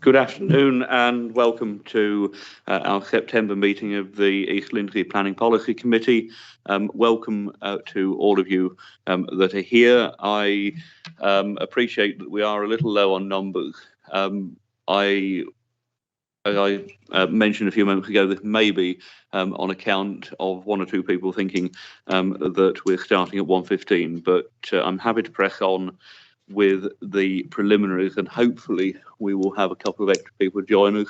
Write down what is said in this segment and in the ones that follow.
Good afternoon and welcome to our September meeting of the East Lindsey Planning Policy Committee. Welcome to all of you that are here. I appreciate that we are a little low on numbers. As I mentioned a few moments ago, this may be on account of one or two people thinking that we're starting at 1:15, but I'm happy to press on with the preliminaries, and hopefully we will have a couple of extra people join us.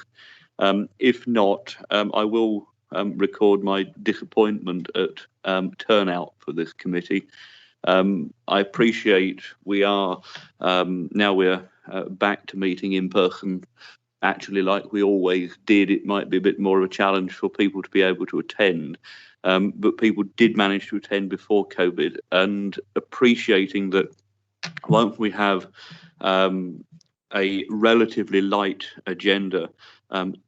If not, I will record my disappointment at turnout for this committee. I appreciate we are now we're back to meeting in person, actually like we always did. It might be a bit more of a challenge for people to be able to attend, but people did manage to attend before COVID, and appreciating that once we have a relatively light agenda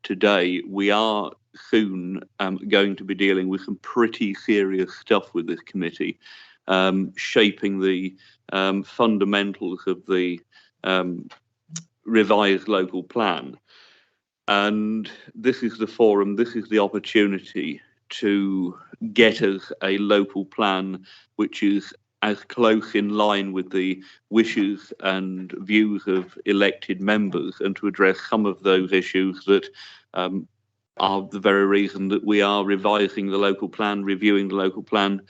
today, we are soon going to be dealing with some pretty serious stuff with this committee, shaping the fundamentals of the revised local plan. And this is the forum, this is the opportunity to get us a local plan which is as close in line with the wishes and views of elected members, and to address some of those issues that are the very reason that we are revising the local plan, reviewing the local plan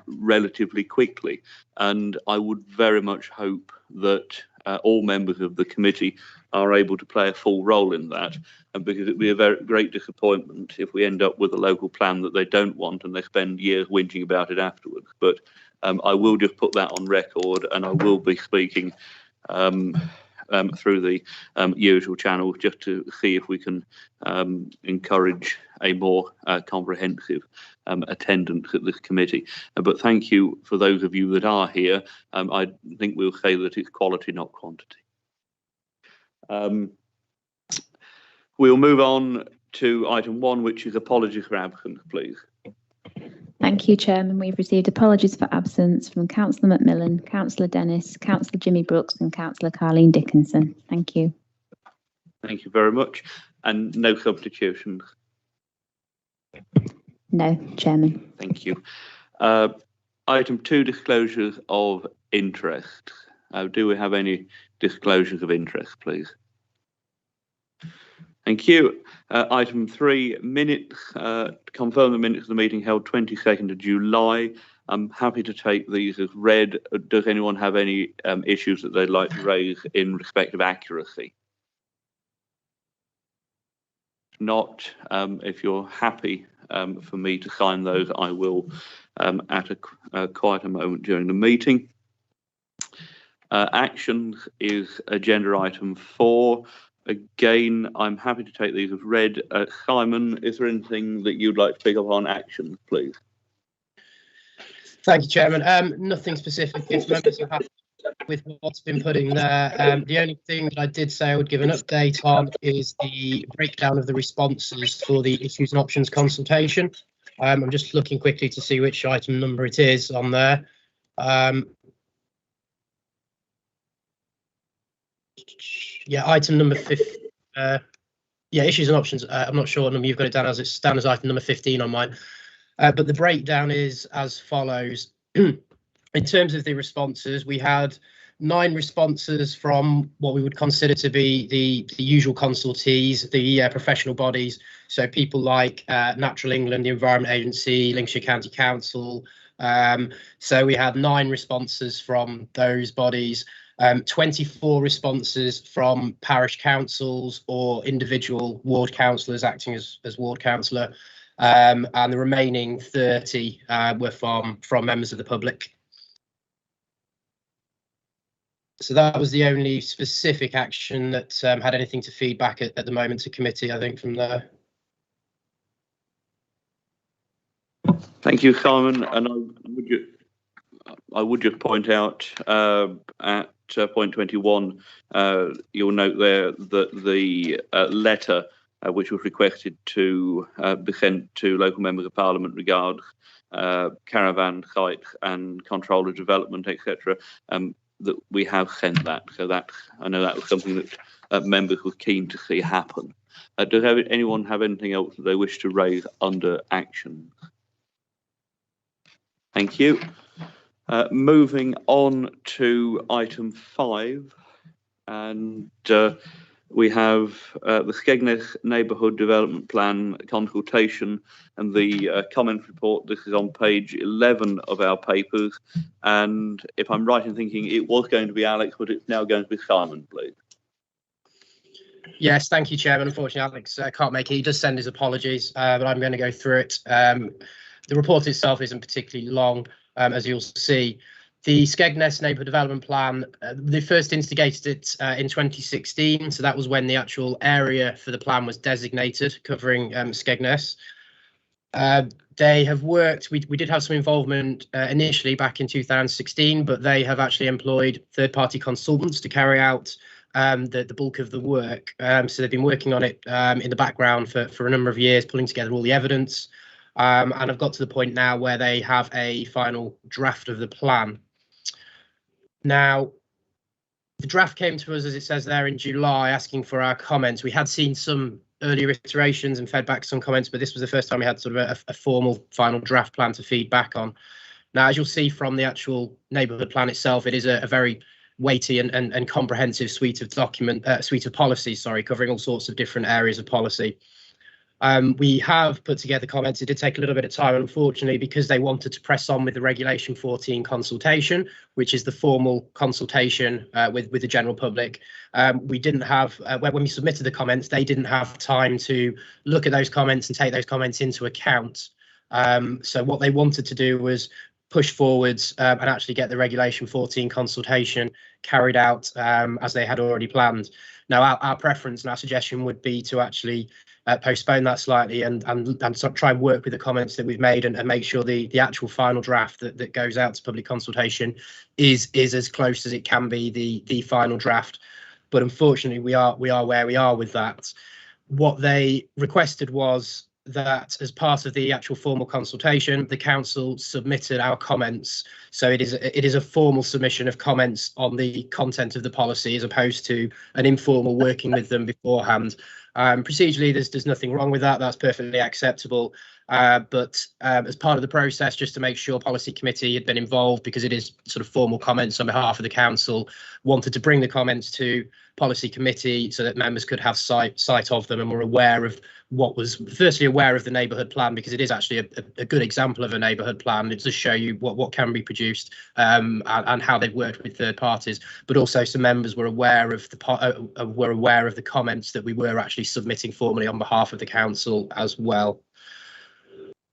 relatively quickly. And I would very much hope that all members of the committee are able to play a full role in that, because it would be a very great disappointment if we end up with a local plan that they don't want and they spend years whinging about it afterwards. But I will just put that on record, and I will be speaking through the usual channels just to see if we can encourage a more comprehensive attendance at this committee. But thank you for those of you that are here. I think we'll say that it's quality, not quantity. We'll move on to item 1, which is apologies for absence, please. Thank you, Chairman. We've received apologies for absence from Councillor Macmillan, Councillor Dennis, Councillor Jimmy Brooks and Councillor Carleen Dickinson. Thank you. Thank you very much. And no substitutions? No, Chairman. Thank you. Item 2, disclosures of interest. Do we have any disclosures of interest, please? Thank you. Item 3, minutes. Confirm the minutes of the meeting held 22nd of July. I'm happy to take these as read. Does anyone have any issues that they'd like to raise in respect of accuracy? Not. If you're happy for me to sign those, I will at a quieter moment during the meeting. Actions is agenda item 4. Again, I'm happy to take these as read. Simon, is there anything that you'd like to pick up on actions, please? Thank you, Chairman. Nothing specific. If members are happy with what's been put in there, the only thing that I did say I would give an update on is the breakdown of the responses for the issues and options consultation. I'm just looking quickly to see which item number it is on there. Yeah, item number 15. Yeah, issues and options. I'm not sure what number you've got it down as. It's down as item number 15 on mine. But the breakdown is as follows. In terms of the responses, we had 9 responses from what we would consider to be the usual consultees, the professional bodies. So people like Natural England, the Environment Agency, Lincolnshire County Council. So we had 9 responses from those bodies. 24 responses from parish councils or individual ward councillors acting as ward councillor, and the remaining 30 were from members of the public. So that was the only specific action that had anything to feedback at the moment to committee, I think, from there. Thank you, Simon. And I would just point out at point 21, you'll note there that the letter which was requested to be sent to local members of Parliament regarding caravan sites and control of development, etc. that we have sent that. So that, I know that was something that members were keen to see happen. Does anyone have anything else that they wish to raise under action? Thank you. Moving on to item 5, and we have the Skegness Neighbourhood Development Plan consultation and the comment report. This is on page 11 of our papers, and if I'm right in thinking it was going to be Alex, but it's now going to be Simon, please. Yes, thank you, Chairman. Unfortunately, Alex can't make it. He does send his apologies, but I'm going to go through it. The report itself isn't particularly long, as you'll see. The Skegness Neighbourhood Development Plan, they first instigated it in 2016, so that was when the actual area for the plan was designated, covering Skegness. They have worked, we did have some involvement initially back in 2016, but they have actually employed third-party consultants to carry out the bulk of the work. So they've been working on it in the background for a number of years, pulling together all the evidence. And I've got to the point now where they have a final draft of the plan. Now, the draft came to us, as it says there, in July, asking for our comments. We had seen some earlier iterations and fed back some comments, but this was the first time we had sort of a formal final draft plan to feed back on. Now, as you'll see from the actual neighbourhood plan itself, it is a very weighty and comprehensive suite of policies, covering all sorts of different areas of policy. We have put together comments. It did take a little bit of time, unfortunately, because they wanted to press on with the Regulation 14 consultation, which is the formal consultation with the general public. We didn't have, when we submitted the comments, they didn't have time to look at those comments and take those comments into account. So what they wanted to do was push forwards and actually get the Regulation 14 consultation carried out as they had already planned. Now, our preference and our suggestion would be to actually postpone that slightly and try and work with the comments that we've made and make sure the actual final draft that goes out to public consultation is as close as it can be the final draft. But unfortunately, we are where we are with that. What they requested was that as part of the actual formal consultation, the council submitted our comments. So it is a formal submission of comments on the content of the policy, as opposed to an informal working with them beforehand. Procedurally, there's nothing wrong with that. That's perfectly acceptable. But as part of the process, just to make sure policy committee had been involved, because it is sort of formal comments on behalf of the council, wanted to bring the comments to policy committee so that members could have sight of them and were aware of what was, firstly, aware of the neighbourhood plan, because it is actually a good example of a neighbourhood plan. It does show you what can be produced and how they've worked with third parties, but also some members were aware of the comments that we were actually submitting formally on behalf of the council as well.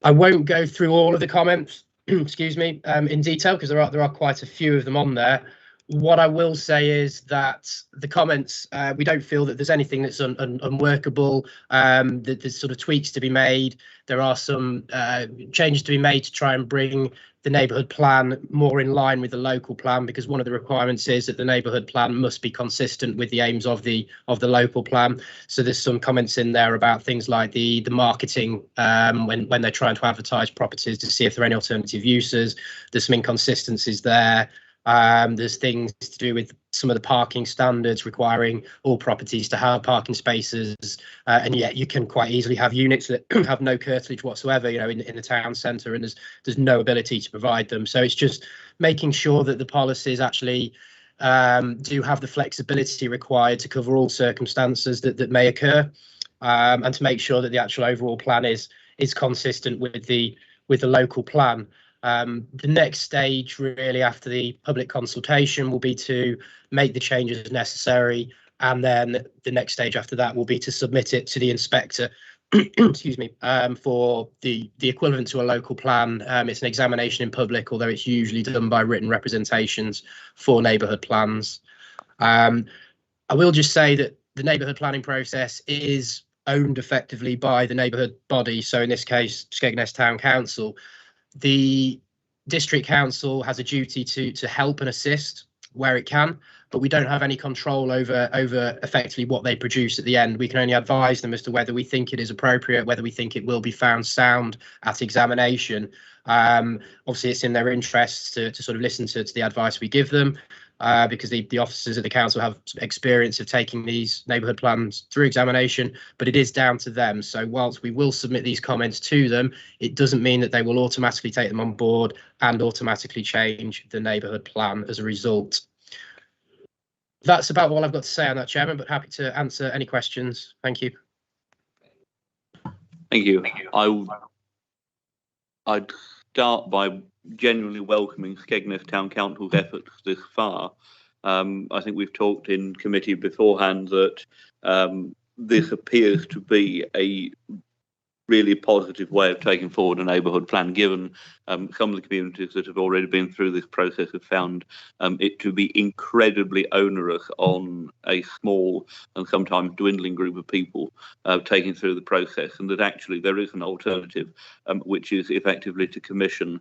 I won't go through all of the comments, excuse me, in detail, because there are quite a few of them on there. What I will say is that the comments, we don't feel that there's anything that's unworkable. That there's sort of tweaks to be made. There are some changes to be made to try and bring the neighbourhood plan more in line with the local plan, because one of the requirements is that the neighbourhood plan must be consistent with the aims of the local plan. So there's some comments in there about things like the marketing when they're trying to advertise properties to see if there are any alternative uses. There's some inconsistencies there. There's things to do with some of the parking standards requiring all properties to have parking spaces, and yet you can quite easily have units that have no curtilage whatsoever, in the town centre, and there's no ability to provide them. So it's just making sure that the policies actually do have the flexibility required to cover all circumstances that may occur, and to make sure that the actual overall plan is consistent with the local plan. The next stage, really, after the public consultation, will be to make the changes necessary, and then the next stage after that will be to submit it to the inspector excuse me, for the equivalent to a local plan. It's an examination in public, although it's usually done by written representations for neighbourhood plans. I will just say that the neighbourhood planning process is owned effectively by the neighbourhood body, so in this case Skegness Town Council. The district council has a duty to help and assist where it can, but we don't have any control over effectively what they produce at the end. We can only advise them as to whether we think it is appropriate, whether we think it will be found sound at examination. Obviously, it's in their interests to sort of listen to the advice we give them. because the officers at the council have experience of taking these neighbourhood plans through examination, but it is down to them. So whilst we will submit these comments to them, it doesn't mean that they will automatically take them on board and automatically change the neighbourhood plan as a result. That's about all I've got to say on that, Chairman, but happy to answer any questions. Thank you. Thank you. I'd start by genuinely welcoming Skegness Town Council's efforts this far. I think we've talked in committee beforehand that this appears to be a really positive way of taking forward a neighbourhood plan, given some of the communities that have already been through this process have found it to be incredibly onerous on a small and sometimes dwindling group of people taking through the process, and that actually there is an alternative, which is effectively to commission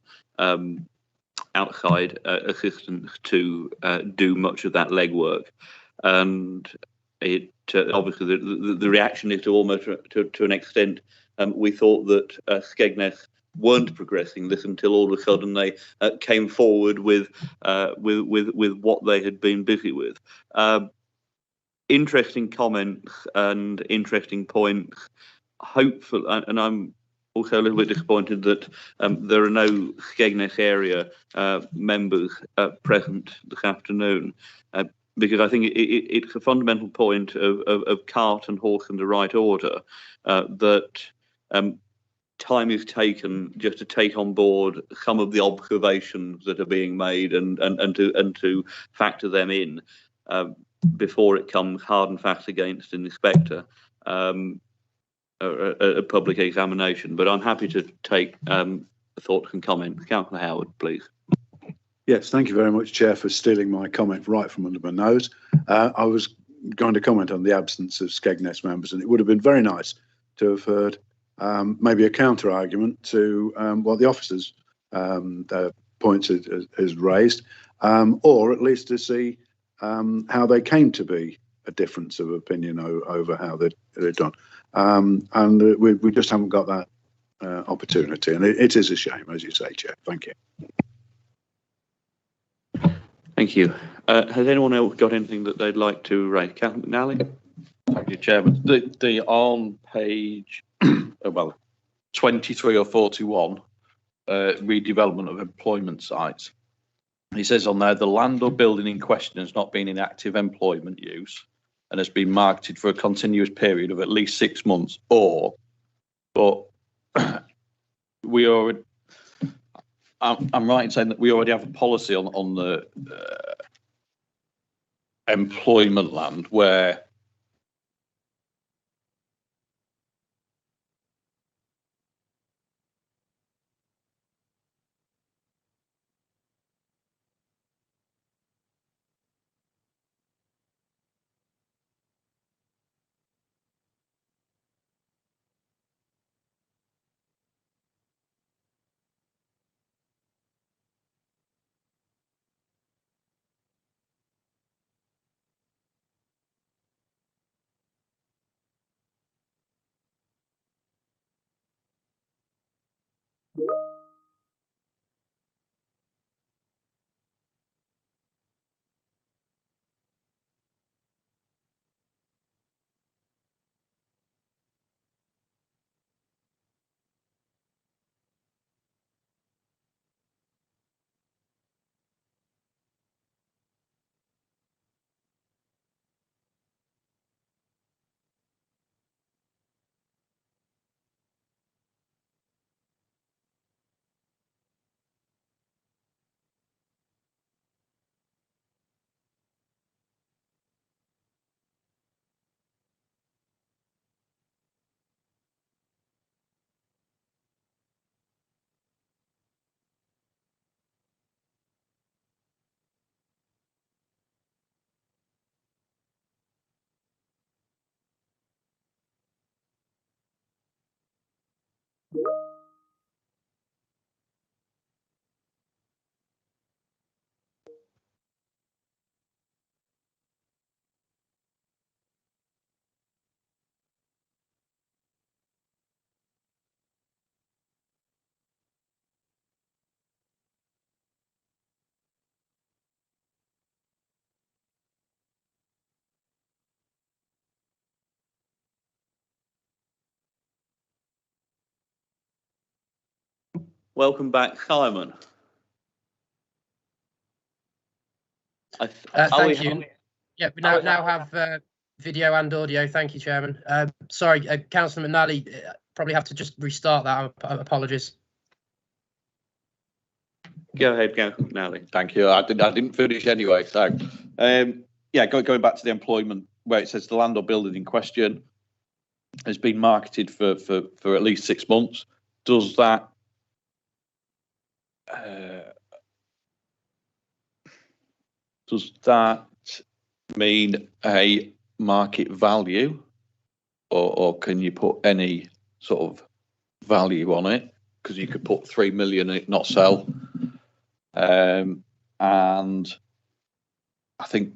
outside assistance to do much of that legwork. And it obviously the reaction is to almost to an extent. We thought that Skegness weren't progressing this until all of a sudden they came forward with what they had been busy with. Interesting comments and interesting points. Hopeful, and I'm also a little bit disappointed that there are no Skegness area members present this afternoon. Because I think it's a fundamental point of cart and horse in the right order, that time is taken just to take on board some of the observations that are being made and to factor them in before it comes hard and fast against an inspector, a public examination. But I'm happy to take thoughts and comments. Councillor Howard, please. Yes, thank you very much, Chair, for stealing my comment right from under my nose. I was going to comment on the absence of Skegness members, and it would have been very nice to have heard maybe a counter argument to what the officers' points has raised, or at least to see how they came to be a difference of opinion over how they're done. And we just haven't got that opportunity, and it is a shame, as you say, Chair. Thank you. Thank you. Has anyone else got anything that they'd like to raise? Councillor McNally? Thank you, Chairman. The on page, well, 23 or 41, redevelopment of employment sites. He says on there, the land or building in question has not been in active employment use and has been marketed for a continuous period of at least 6 months, but we are. I'm right in saying that we already have a policy on the employment land where Welcome back, Simon. Thank you. Yeah, we now have video and audio. Thank you, Chairman. Sorry, Councillor McNally, probably have to just restart that. Apologies. Go ahead, Councillor McNally. Thank you. I didn't finish anyway. So, yeah, going back to the employment where it says the land or building in question has been marketed for at least 6 months. Does that mean a market value, or can you put any sort of value on it? Because you could put 3 million and it not sell. And I think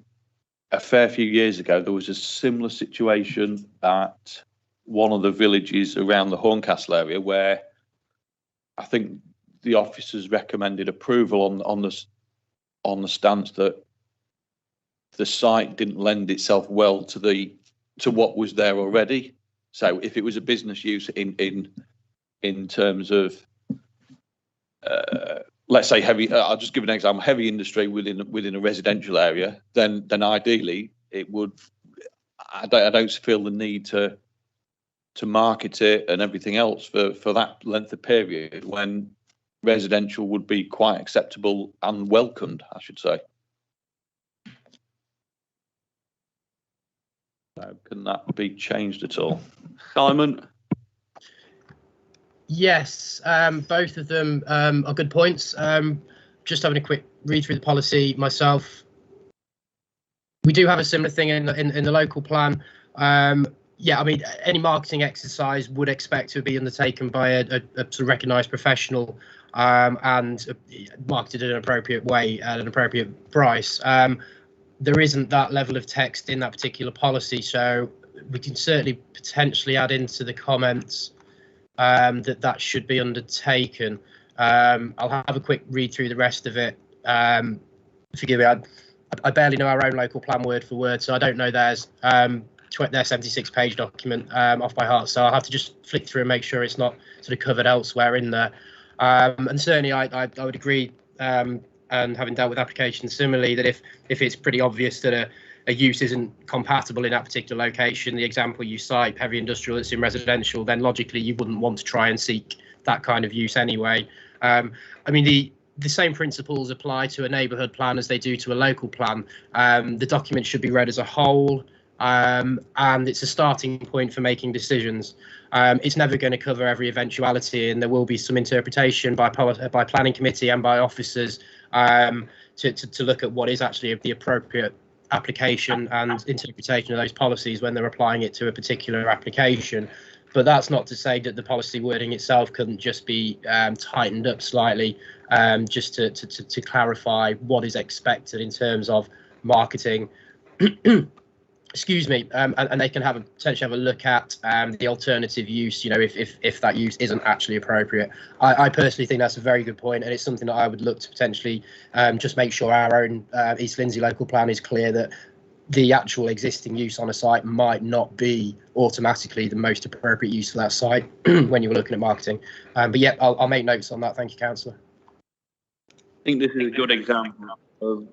a fair few years ago there was a similar situation at one of the villages around the Horncastle area where I think the officers recommended approval on the stance that the site didn't lend itself well to what was there already. So if it was a business use in terms of let's say heavy, I'll just give an example, heavy industry within a residential area, then ideally it would. I don't feel the need to market it and everything else for that length of period when residential would be quite acceptable and welcomed, I should say. So can that be changed at all? Simon? Yes, both of them are good points. Just having a quick read through the policy myself. We do have a similar thing in the local plan. Yeah, I mean, any marketing exercise would expect to be undertaken by a sort of recognised professional and marketed in an appropriate way at an appropriate price. There isn't that level of text in that particular policy, so we can certainly potentially add into the comments that should be undertaken. I'll have a quick read through the rest of it. Forgive me, I barely know our own local plan word for word, so I don't know theirs. Their 76-page document off by heart, so I'll have to just flick through and make sure it's not sort of covered elsewhere in there. And certainly I would agree, and having dealt with applications similarly, that if it's pretty obvious that a use isn't compatible in that particular location, the example you cite, heavy industrial that's in residential, then logically you wouldn't want to try and seek that kind of use anyway. I mean, the same principles apply to a neighbourhood plan as they do to a local plan. The document should be read as a whole, and it's a starting point for making decisions. It's never going to cover every eventuality, and there will be some interpretation by planning committee and by officers to look at what is actually the appropriate application and interpretation of those policies when they're applying it to a particular application. But that's not to say that the policy wording itself couldn't just be tightened up slightly, just to clarify what is expected in terms of marketing. Excuse me, and they can potentially have a look at the alternative use, you know, if that use isn't actually appropriate. I personally think that's a very good point, and it's something that I would look to potentially just make sure our own East Lindsey local plan is clear that the actual existing use on a site might not be automatically the most appropriate use for that site when you were looking at marketing. But yeah, I'll make notes on that. Thank you, Councillor. I think this is a good example of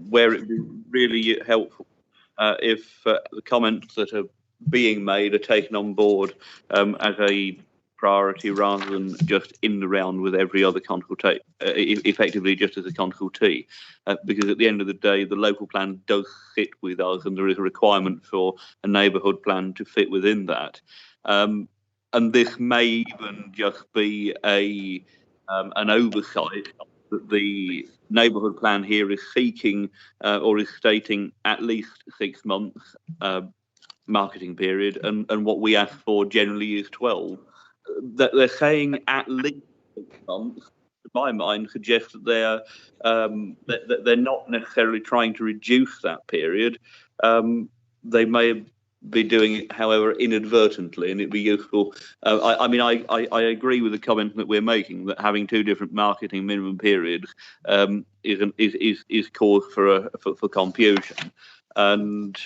where it would be really helpful if the comments that are being made are taken on board as a priority rather than just in the round with every other consultation, effectively just as a consultee, because at the end of the day the local plan does fit with us and there is a requirement for a neighbourhood plan to fit within that, and this may even just be an oversight that the neighbourhood plan here is seeking or is stating at least 6 months marketing period, and what we ask for generally is 12. That they're saying at least 6 months, to my mind, suggests that they're not necessarily trying to reduce that period. They may be doing it, however, inadvertently, and it'd be useful. I mean, I agree with the comment that we're making that having 2 different marketing minimum periods is cause for confusion, and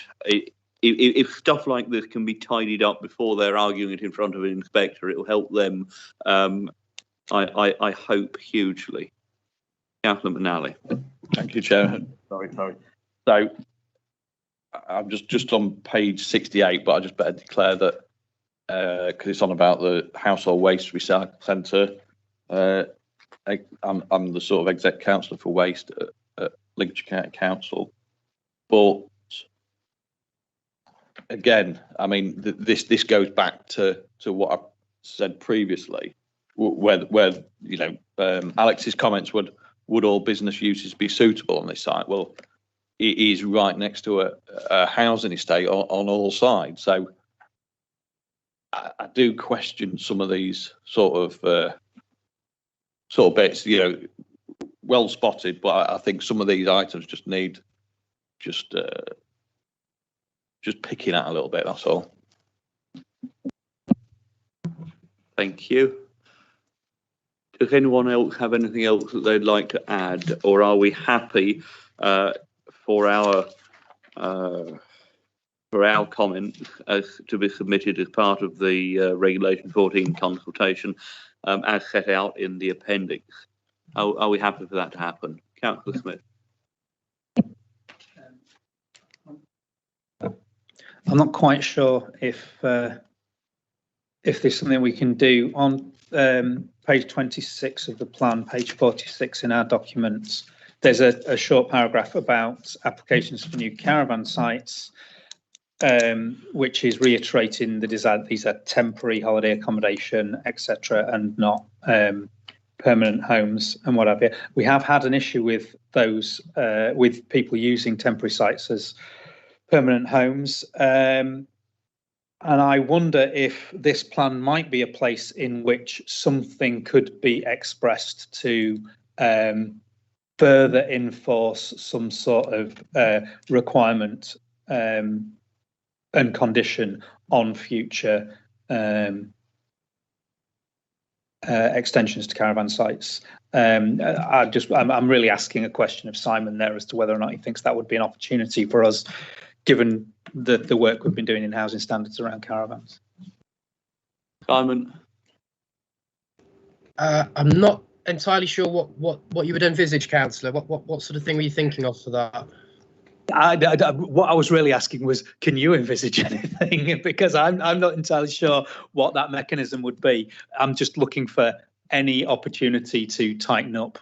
if stuff like this can be tidied up before they're arguing it in front of an inspector, it will help them I hope hugely. Councillor McNally. Thank you, Chair. Sorry. So I'm just on page 68, but I just better declare that because it's on about the household waste recycle centre. I'm the sort of exec councillor for waste at Lincolnshire County Council, but again, I mean, this goes back to what I said previously, where Alex's comments would all business uses be suitable on this site? Well, it is right next to a housing estate on all sides, so I do question some of these sort of bits. Well spotted, but I think some of these items just need just picking at a little bit, that's all. Thank you. Does anyone else have anything else that they'd like to add, or are we happy for our comments as to be submitted as part of the Regulation 14 consultation as set out in the appendix? Are we happy for that to happen? Councillor Smith. I'm not quite sure if there's something we can do on page 26 of the plan, page 46 in our documents. There's a short paragraph about applications for new caravan sites, which is reiterating the desire that these are temporary holiday accommodation, etc., and not permanent homes and what have you. We have had an issue with those, with people using temporary sites as permanent homes. And I wonder if this plan might be a place in which something could be expressed to further enforce some sort of requirement and condition on future extensions to caravan sites. I'm really asking a question of Simon there as to whether or not he thinks that would be an opportunity for us, given the work we've been doing in housing standards around caravans. Simon. I'm not entirely sure what you would envisage, councillor. What sort of thing were you thinking of for that? What I was really asking was, can you envisage anything? Because I'm not entirely sure what that mechanism would be. I'm just looking for any opportunity to tighten up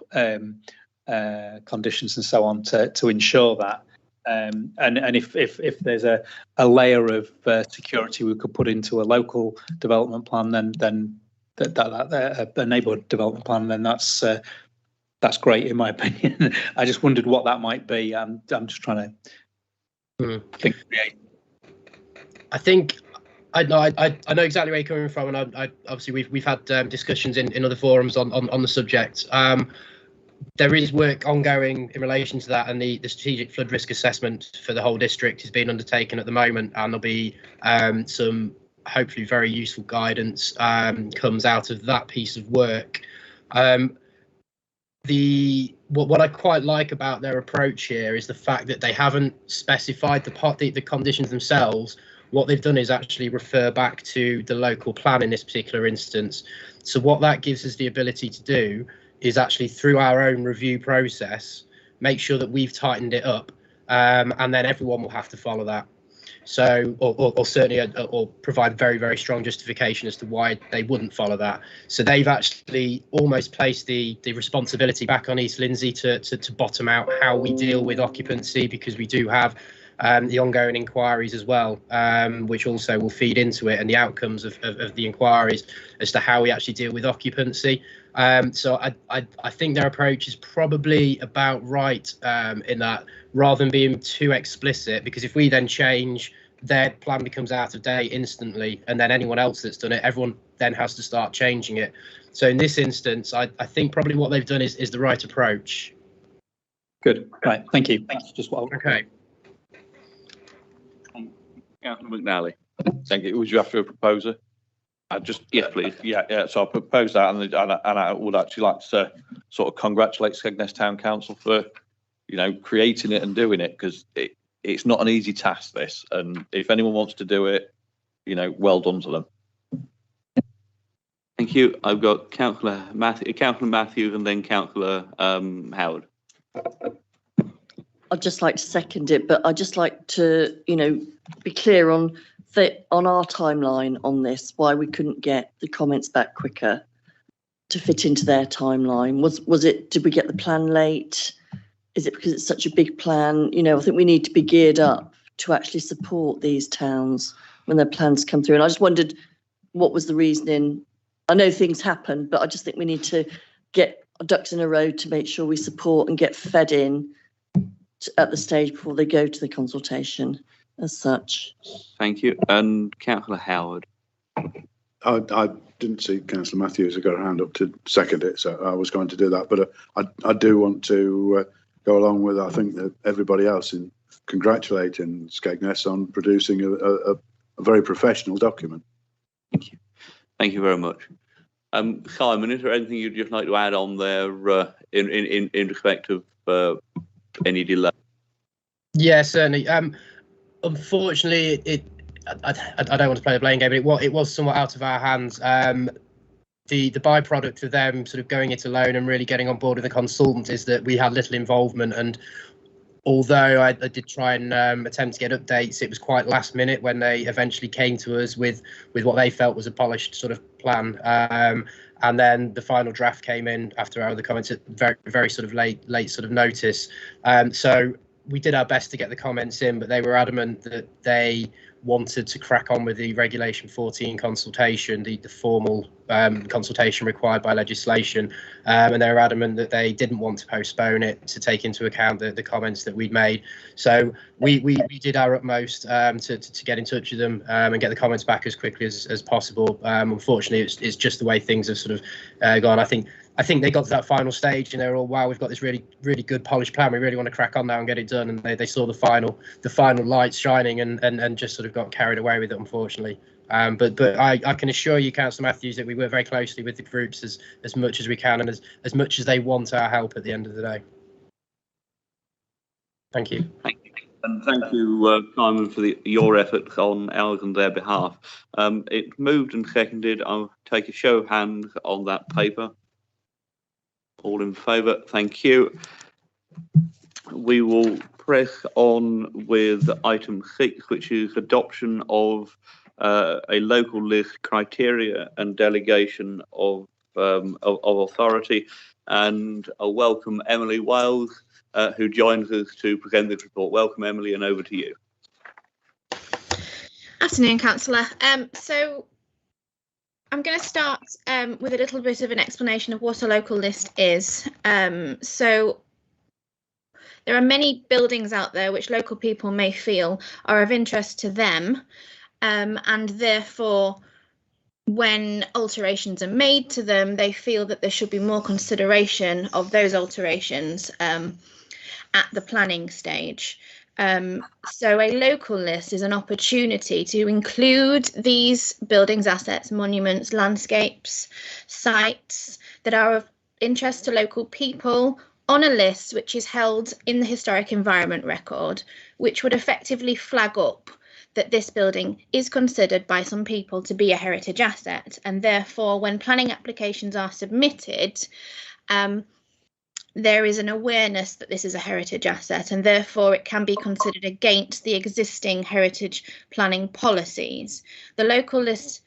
conditions and so on to ensure that. And if there's a layer of security we could put into a local development plan, then that a neighbourhood development plan, then that's great in my opinion. I just wondered what that might be. I'm just trying to think. I think I know exactly where you're coming from, and I obviously we've had discussions in other forums on the subject. There is work ongoing in relation to that, and the strategic flood risk assessment for the whole district is being undertaken at the moment, and there'll be some hopefully very useful guidance comes out of that piece of work. What I quite like about their approach here is the fact that they haven't specified the conditions themselves. What they've done is actually refer back to the local plan in this particular instance. So what that gives us the ability to do is actually, through our own review process, make sure that we've tightened it up, and then everyone will have to follow that. So, or certainly, or provide very, very strong justification as to why they wouldn't follow that. So they've actually almost placed the responsibility back on East Lindsey to bottom out how we deal with occupancy, because we do have the ongoing inquiries as well, which also will feed into it, and the outcomes of the inquiries as to how we actually deal with occupancy. So I think their approach is probably about right in that, rather than being too explicit, because if we then change, their plan becomes out of date instantly, and then anyone else that's done it, everyone then has to start changing it. So in this instance, I think probably what they've done is the right approach. Good. Right. Thank you. Thanks. Just what. Okay. Councillor McNally. Thank you. Would you have to a proposer? Yes, please. Yeah. So I propose that, and I would actually like to sort of congratulate Skegness Town Council for, creating it and doing it, because it's not an easy task, this. And if anyone wants to do it, well done to them. Thank you. I've got Councillor Matthews and then Councillor Howard. I'd just like to second it, but I'd just like to, be clear on our timeline on this, why we couldn't get the comments back quicker to fit into their timeline. Did we get the plan late? Is it because it's such a big plan? I think we need to be geared up to actually support these towns when their plans come through. And I just wondered what was the reasoning. I know things happen, but I just think we need to get our ducks in a row to make sure we support and get fed in at the stage before they go to the consultation as such. Thank you. And Councillor Howard. I didn't see Councillor Matthews had got a hand up to second it, so I was going to do that. But I do want to go along with, I think, that everybody else in congratulating Skegness on producing a very professional document. Thank you. Thank you very much. Simon, is there anything you'd just like to add on there in respect of any delay? Yeah, certainly. Unfortunately, I don't want to play the blame game, but it was somewhat out of our hands. The byproduct of them sort of going it alone and really getting on board with the consultant is that we had little involvement. And although I did try and attempt to get updates, it was quite last minute when they eventually came to us with what they felt was a polished sort of plan. And then the final draft came in after our other comments at very, very sort of late sort of notice. So we did our best to get the comments in, but they were adamant that they wanted to crack on with the Regulation 14 consultation, the formal consultation required by legislation, and they were adamant that they didn't want to postpone it to take into account the comments that we'd made. So we did our utmost to get in touch with them and get the comments back as quickly as possible. Unfortunately, it's just the way things have sort of gone. I think they got to that final stage and they were all, wow, we've got this really, really good polished plan. We really want to crack on now and get it done. And they saw the final lights shining and just sort of got carried away with it, unfortunately. But I can assure you, Councillor Matthews, that we work very closely with the groups as much as we can and as much as they want our help at the end of the day. Thank you. Thank you. And thank you, Simon, for your efforts on ours and their behalf. It's moved and seconded. I'll take a show of hands on that paper. All in favour, thank you. We will press on with item 6, which is adoption of a local list criteria and delegation of authority. And I welcome Emily Wales, who joins us to present this report. Welcome, Emily, and over to you. Afternoon, Councillor. So I'm going to start with a little bit of an explanation of what a local list is. So there are many buildings out there which local people may feel are of interest to them, and therefore when alterations are made to them, they feel that there should be more consideration of those alterations at the planning stage. So a local list is an opportunity to include these buildings, assets, monuments, landscapes, sites that are of interest to local people on a list which is held in the Historic Environment Record, which would effectively flag up that this building is considered by some people to be a heritage asset, and therefore when planning applications are submitted, there is an awareness that this is a heritage asset, and therefore it can be considered against the existing heritage planning policies. The local list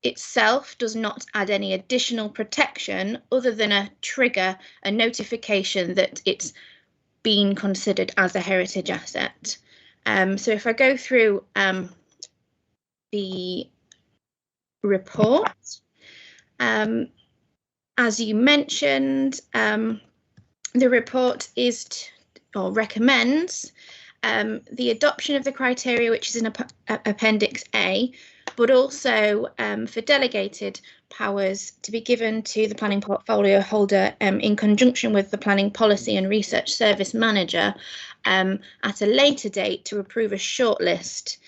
itself does not add any additional protection other than a trigger, a notification that it's been considered as a heritage asset. So if I go through the report, as you mentioned, the report recommends the adoption of the criteria which is in Appendix A, but also for delegated powers to be given to the planning portfolio holder in conjunction with the planning policy and research service manager at a later date to approve a shortlist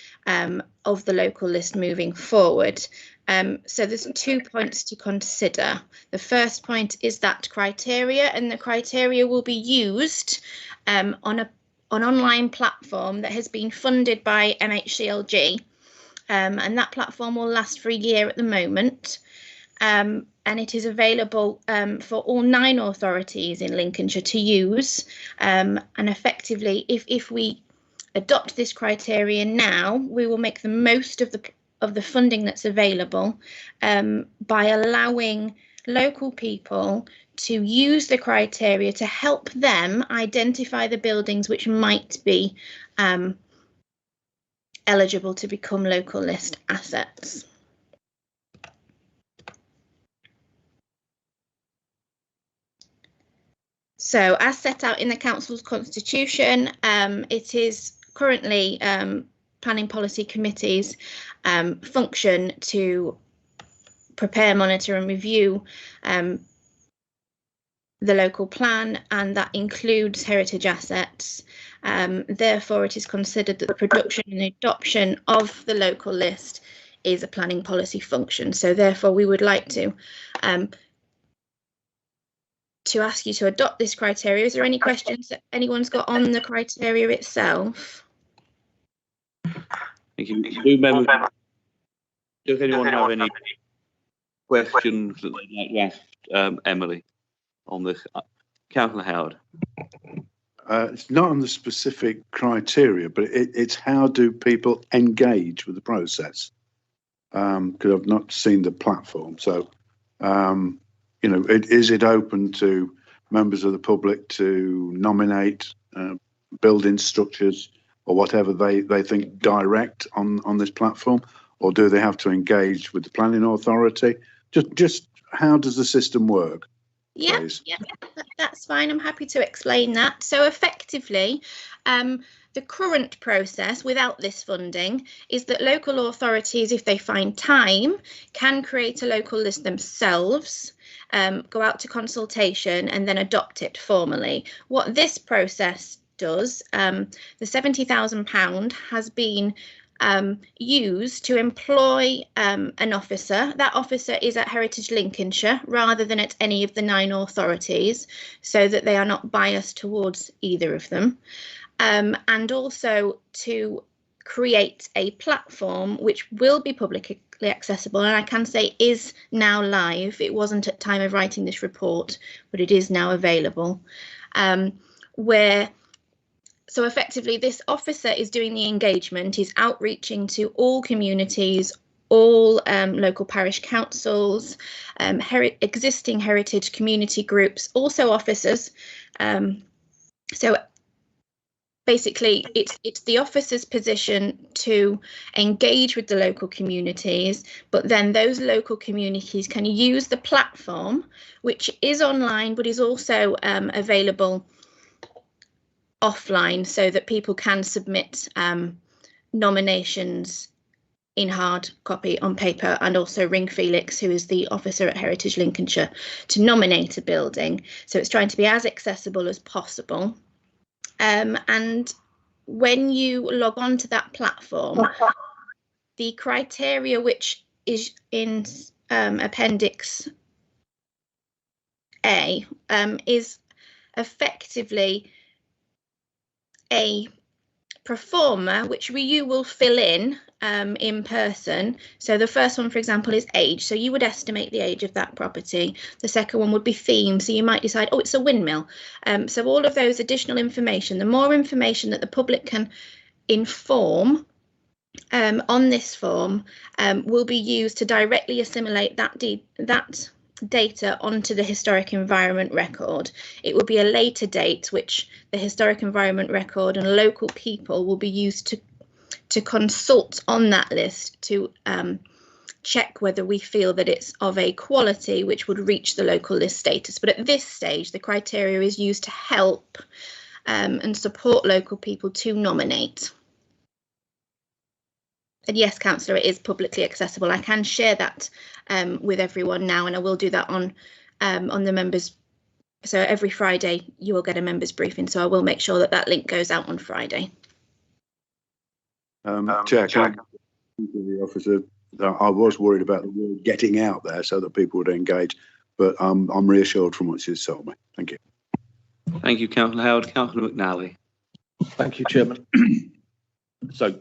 of the local list moving forward. So there's 2 points to consider. The first point is that criteria, and the criteria will be used on an online platform that has been funded by MHCLG, and that platform will last for a year at the moment. and it is available for all 9 authorities in Lincolnshire to use. And effectively, if we adopt this criterion now, we will make the most of the funding that's available by allowing local people to use the criteria to help them identify the buildings which might be eligible to become local list assets. So, as set out in the Council's Constitution, it is currently Planning Policy Committee's function to prepare, monitor and review the local plan, and that includes heritage assets. Therefore, it is considered that the production and adoption of the local list is a planning policy function. So therefore, we would like to ask you to adopt this criteria. Is there any questions that anyone's got on the criteria itself? Thank you. Does anyone have any questions that they'd like to ask Emily on this? Councillor Howard. It's not on the specific criteria, but it's how do people engage with the process? Because I've not seen the platform. So, you know, is it open to members of the public to nominate building structures or whatever they think direct on this platform, or do they have to engage with the planning authority? Just how does the system work? Yeah, Please? Yeah, that's fine. I'm happy to explain that. So effectively, the current process without this funding is that local authorities, if they find time, can create a local list themselves, go out to consultation and then adopt it formally. What this process does, the £70,000 has been used to employ an officer. That officer is at Heritage Lincolnshire rather than at any of the 9 authorities, so that they are not biased towards either of them. And also to create a platform which will be publicly accessible, and I can say is now live. It wasn't at time of writing this report, but it is now available, so effectively, this officer is doing the engagement, is outreaching to all communities, all local parish councils, existing heritage community groups, also officers. So basically, it's the officer's position to engage with the local communities, but then those local communities can use the platform, which is online, but is also available offline, so that people can submit nominations in hard copy on paper, and also ring Felix, who is the officer at Heritage Lincolnshire, to nominate a building. So it's trying to be as accessible as possible. And when you log on to that platform, the criteria which is in Appendix A is effectively a performer which you will fill in person. So the first one, for example, is age. So you would estimate the age of that property. The second one would be theme. So you might decide, oh, it's a windmill. So all of those additional information, the more information that the public can inform on this form will be used to directly assimilate that data onto the historic environment record. It will be a later date which the historic environment record and local people will be used to consult on that list to check whether we feel that it's of a quality which would reach the local list status. But at this stage, the criteria is used to help and support local people to nominate. And yes, Councillor, it is publicly accessible. I can share that with everyone now, and I will do that on the members. So every Friday you will get a members briefing. So I will make sure that that link goes out on Friday. Chair, can I, the officer, I was worried about the word getting out there so that people would engage, but I'm reassured from what she's told me. Thank you. Thank you, Councillor Howard. Councillor McNally. Thank you, Chairman. So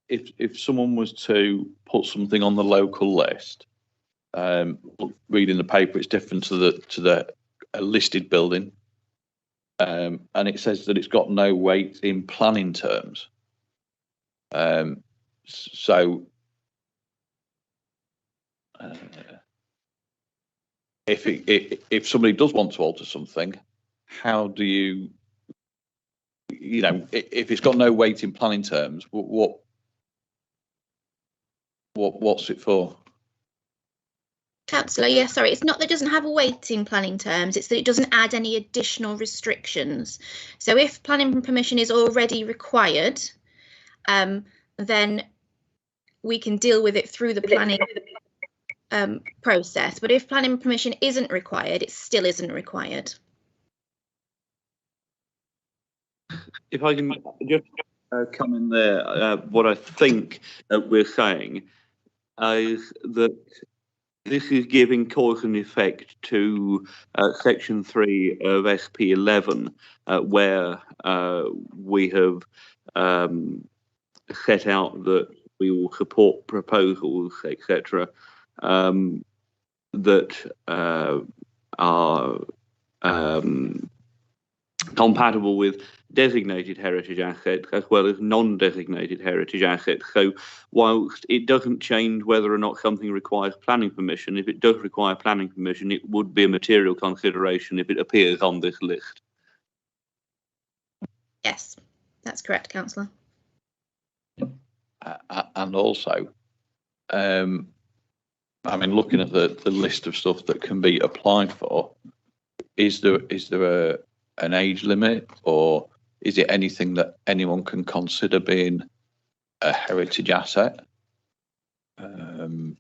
if someone was to put something on the local list, reading the paper, it's different to the listed building, and it says that it's got no weight in planning terms. So if somebody does want to alter something, how do you know, if it's got no weight in planning terms, what's it for? Councillor, yeah, sorry, it's not that it doesn't have a weight in planning terms, it's that it doesn't add any additional restrictions. So if planning permission is already required, then we can deal with it through the planning process. But if planning permission isn't required, it still isn't required. If I can just come in there, what I think we're saying is that this is giving cause and effect to section 3 of SP 11, where we have set out that we will support proposals, etc., that are compatible with designated heritage assets as well as non-designated heritage assets. So whilst it doesn't change whether or not something requires planning permission, if it does require planning permission, it would be a material consideration if it appears on this list. Yes, that's correct, Councillor. And also, I mean, looking at the list of stuff that can be applied for, is there an age limit, or is it anything that anyone can consider being a heritage asset? Because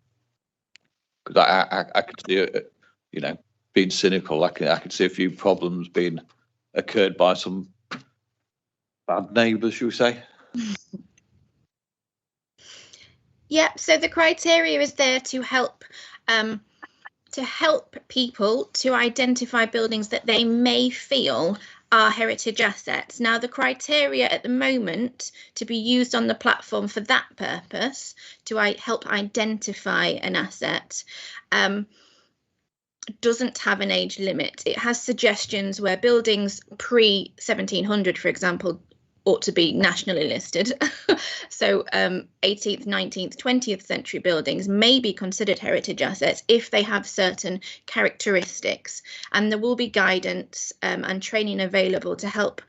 I could see it, you know, being cynical, I could see a few problems being occurred by some bad neighbours, shall we say? Yeah, so the criteria is there to help people to identify buildings that they may feel are heritage assets. Now, the criteria at the moment to be used on the platform for that purpose, to help identify an asset, doesn't have an age limit. It has suggestions where buildings pre-1700, for example, ought to be nationally listed. So 18th, 19th, 20th century buildings may be considered heritage assets if they have certain characteristics, and there will be guidance and training available to help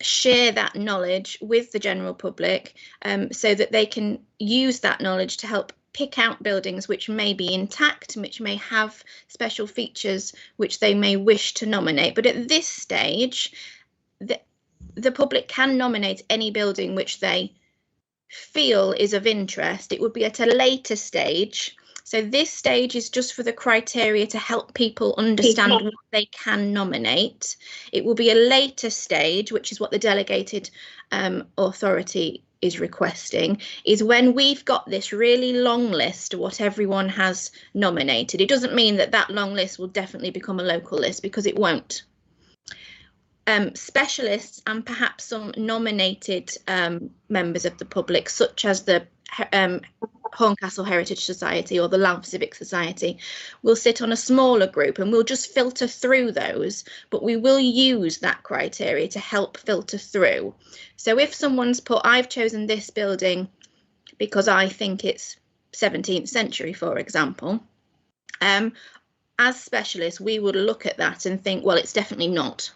share that knowledge with the general public, so that they can use that knowledge to help pick out buildings which may be intact, which may have special features which they may wish to nominate. But at this stage, the public can nominate any building which they feel is of interest. It would be at a later stage. So this stage is just for the criteria to help people understand what they can nominate. It will be a later stage, which is what the delegated authority is requesting, is when we've got this really long list of what everyone has nominated. It doesn't mean that that long list will definitely become a local list, because it won't. Specialists and perhaps some nominated members of the public, such as the Horncastle Heritage Society or the Louth Civic Society, will sit on a smaller group, and we'll just filter through those, but we will use that criteria to help filter through. So if someone's put, I've chosen this building because I think it's 17th century, for example, as specialists, we would look at that and think, well, it's definitely not.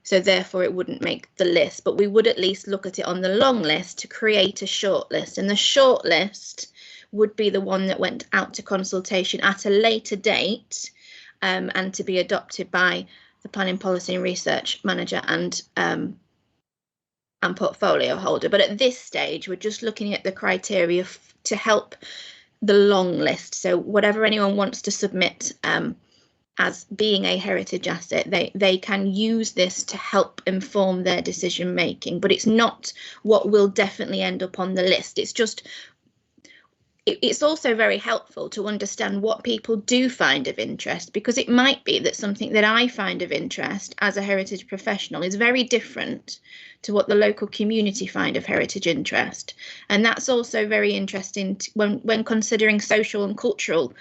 So therefore it wouldn't make the list, but we would at least look at it on the long list to create a short list. And the short list would be the one that went out to consultation at a later date, and to be adopted by the Planning Policy and Research Manager and portfolio holder. But at this stage, we're just looking at the criteria to help the long list. So whatever anyone wants to submit as being a heritage asset, they can use this to help inform their decision making, but it's not what will definitely end up on the list. It's just it's also very helpful to understand what people do find of interest, because it might be that something that I find of interest as a heritage professional is very different to what the local community find of heritage interest. And that's also very interesting when considering social and cultural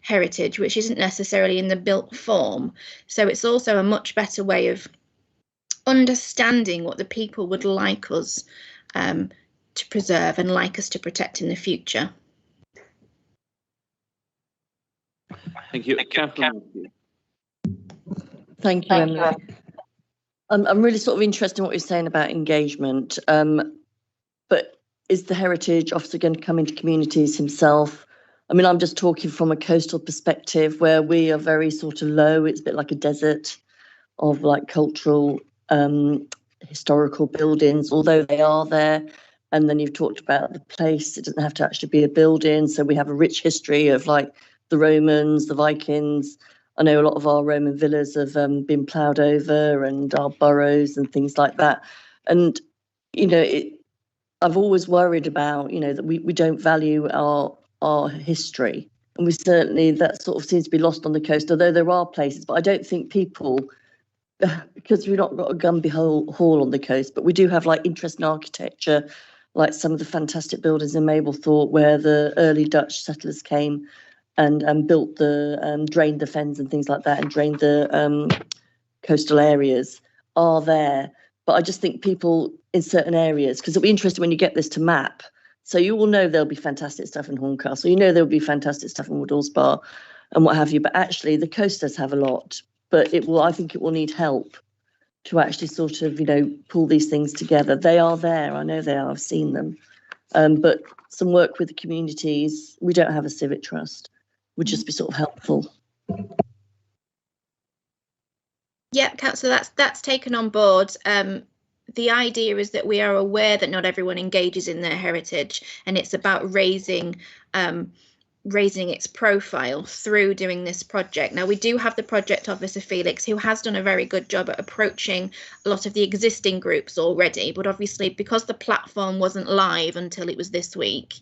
heritage, which isn't necessarily in the built form. So it's also a much better way of understanding what the people would like us to preserve and like us to protect in the future. Thank you. Thank you, Emily. I'm really sort of interested in what you're saying about engagement, but is the heritage officer going to come into communities himself? I mean, I'm just talking from a coastal perspective where we are very sort of low. It's a bit like a desert of like cultural, historical buildings, although they are there. And then you've talked about the place. It doesn't have to actually be a building. So we have a rich history of like the Romans, the Vikings. I know a lot of our Roman villas have been ploughed over, and our boroughs and things like that. And, you know, I've always worried about, you know, that we don't value our history. And we certainly, that sort of seems to be lost on the coast, although there are places. But I don't think people, because we've not got a Gumby Hall on the coast, but we do have like interest in architecture, like some of the fantastic buildings in Mablethorpe where the early Dutch settlers came and built the drained the fens and things like that, and drained the coastal areas are there. But I just think people in certain areas, because it'll be interesting when you get this to map. So you will know there'll be fantastic stuff in Horncastle. You know there'll be fantastic stuff in Woodall Spa and what have you. But actually, the coast does have a lot. But it will. I think it will need help to actually sort of, you know, pull these things together. They are there. I know they are. I've seen them. But some work with the communities. We don't have a civic trust. Would just be sort of helpful. Yeah, Councillor, that's taken on board. The idea is that we are aware that not everyone engages in their heritage, and it's about raising its profile through doing this project. Now, we do have the project officer, Felix, who has done a very good job at approaching a lot of the existing groups already, but obviously because the platform wasn't live until it was this week,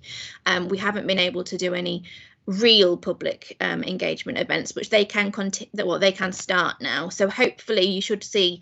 we haven't been able to do any real public engagement events, which they can they can start now. So hopefully you should see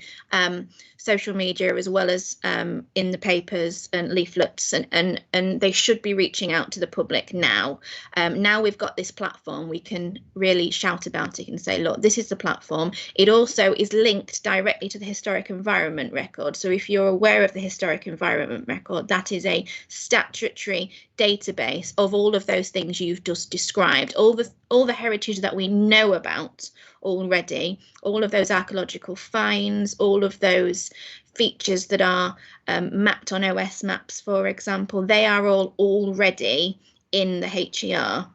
social media as well as in the papers and leaflets, and they should be reaching out to the public now. Now we've got this platform, we can really shout about it and say, look, this is the platform. It also is linked directly to the historic environment record. So if you're aware of the historic environment record, that is a statutory database of all of those things you've just described, all the heritage that we know about already, all of those archaeological finds, all of those features that are mapped on OS maps, for example, they are all already in the HER.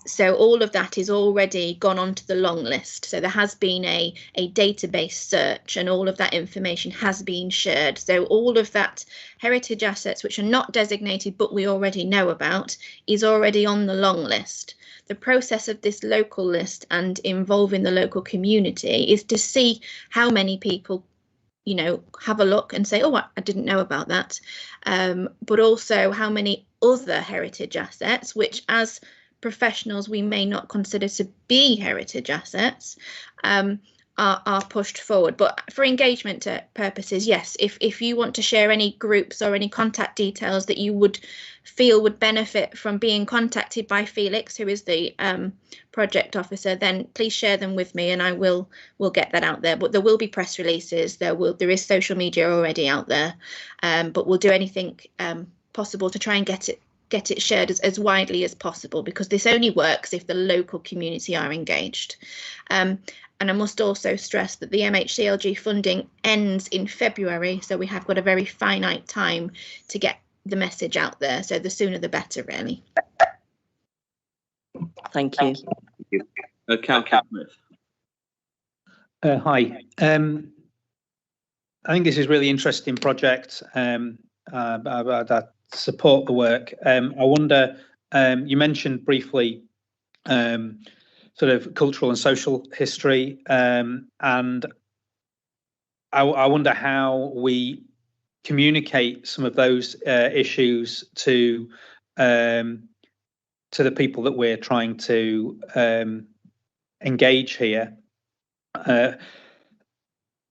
So all of that is already gone onto the long list. So there has been a database search, and all of that information has been shared. So all of that heritage assets which are not designated but we already know about is already on the long list. The process of this local list and involving the local community is to see how many people, you know, have a look and say, oh, I didn't know about that. But also how many other heritage assets, which as professionals we may not consider to be heritage assets, are pushed forward. But for engagement purposes, yes, if you want to share any groups or any contact details that you would feel would benefit from being contacted by Felix, who is the project officer, then please share them with me and we'll get that out there. But there will be press releases, there is social media already out there, but we'll do anything possible to try and get it shared as widely as possible, because this only works if the local community are engaged. And I must also stress that the MHCLG funding ends in February, so we have got a very finite time to get the message out there. So the sooner the better, really. Thank you. Councillor Smith. Hi. I think this is a really interesting project. I support the work. I wonder, you mentioned briefly sort of cultural and social history, and I wonder how we communicate some of those issues to to the people that we're trying to engage here.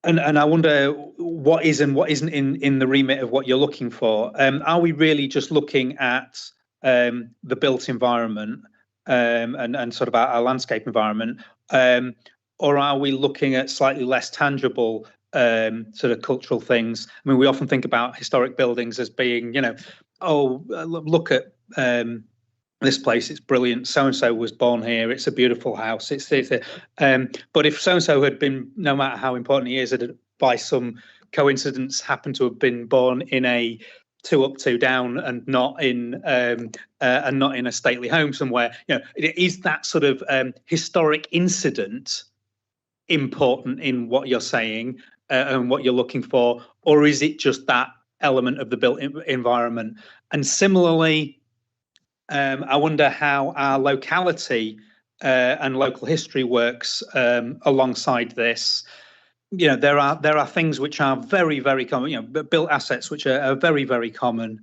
And I wonder what is and what isn't in the remit of what you're looking for. Are we really just looking at the built environment and sort of our landscape environment, or are we looking at slightly less tangible sort of cultural things? I mean, we often think about historic buildings as being, you know, oh, look at this place, it's brilliant, so and so was born here, it's a beautiful house, it's but if so and so had been, no matter how important he is, had by some coincidence happened to have been born in a 2 up 2 down and not in a stately home somewhere, you know, is that sort of historic incident important in what you're saying and what you're looking for, or is it just that element of the built environment? And similarly, I wonder how our locality and local history works alongside this. You know, there are things which are very, very common, you know, built assets which are very, very common,